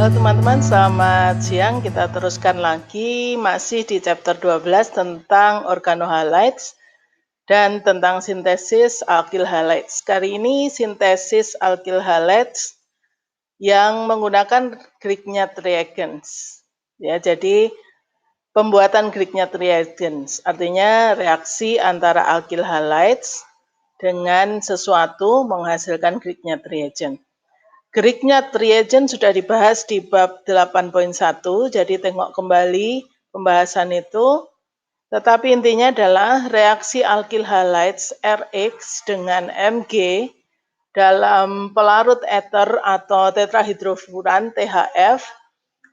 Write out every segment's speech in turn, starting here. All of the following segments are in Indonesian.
Halo teman-teman, selamat siang. Kita teruskan lagi masih di chapter 12 tentang organohalides dan tentang sintesis alkyl halides. Kali ini sintesis alkyl halides yang menggunakan Grignard reagents. Ya, jadi pembuatan Grignard reagents artinya reaksi antara alkyl halides dengan sesuatu menghasilkan Grignard reagent. Grignard reagent sudah dibahas di bab 8.1, jadi tengok kembali pembahasan itu. Tetapi intinya adalah reaksi alkyl halides Rx dengan Mg dalam pelarut ether atau tetrahidrofuran THF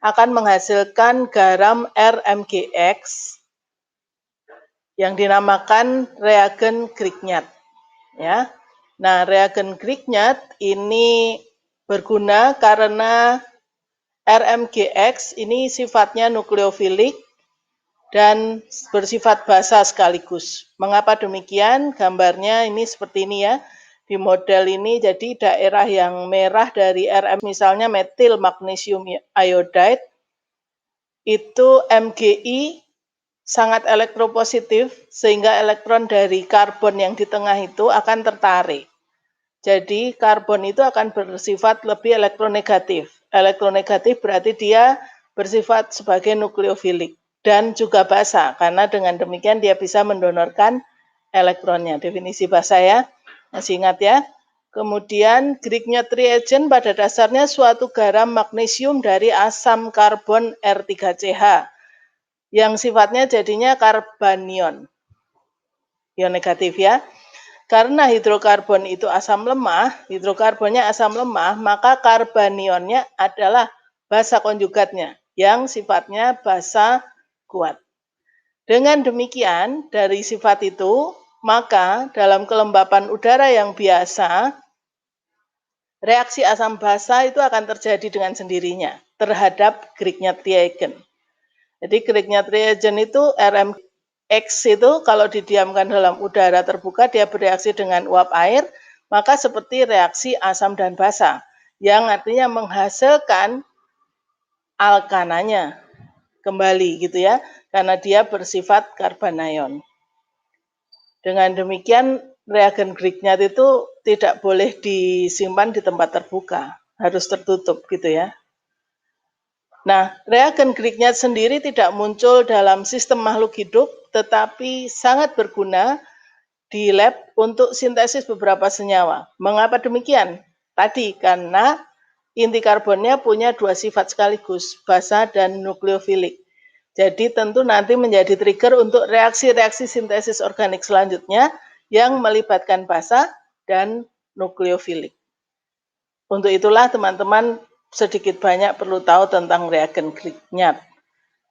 akan menghasilkan garam RMgX yang dinamakan reagen Grignard. Ya. Nah, reagen Grignard ini berguna karena RMgX ini sifatnya nukleofilik dan bersifat basa sekaligus. Mengapa demikian? Gambarnya ini seperti ini ya. Di model ini jadi daerah yang merah dari RM misalnya metil magnesium iodide itu Mgi sangat elektropositif sehingga elektron dari karbon yang di tengah itu akan tertarik. Jadi karbon itu akan bersifat lebih elektronegatif. Elektronegatif berarti dia bersifat sebagai nukleofilik dan juga basa karena dengan demikian dia bisa mendonorkan elektronnya. Definisi basa ya, masih ingat ya. Kemudian Grignard reagent pada dasarnya suatu garam magnesium dari asam karbon R3CH yang sifatnya jadinya karbanion. Ion negatif ya. Karena hidrokarbon itu asam lemah, hidrokarbonnya asam lemah, maka karbanionnya adalah basa konjugatnya yang sifatnya basa kuat. Dengan demikian, dari sifat itu, maka dalam kelembapan udara yang biasa, reaksi asam basa itu akan terjadi dengan sendirinya terhadap Grignard reagent. Jadi Grignard reagent itu X itu kalau didiamkan dalam udara terbuka dia bereaksi dengan uap air, maka seperti reaksi asam dan basa yang artinya menghasilkan alkananya kembali gitu ya, karena dia bersifat karbanion. Dengan demikian reagen Grignard itu tidak boleh disimpan di tempat terbuka, harus tertutup gitu ya. Nah, reagen Grignard sendiri tidak muncul dalam sistem makhluk hidup, tetapi sangat berguna di lab untuk sintesis beberapa senyawa. Mengapa demikian? Tadi, karena inti karbonnya punya dua sifat sekaligus, basa dan nukleofilik. Jadi tentu nanti menjadi trigger untuk reaksi-reaksi sintesis organik selanjutnya yang melibatkan basa dan nukleofilik. Untuk itulah teman-teman sedikit banyak perlu tahu tentang reagen Grignard.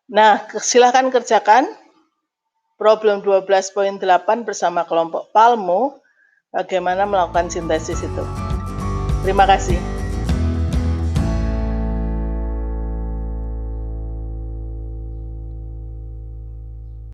Nah, silakan kerjakan problem 12.8 bersama kelompok Palmo bagaimana melakukan sintesis itu. Terima kasih.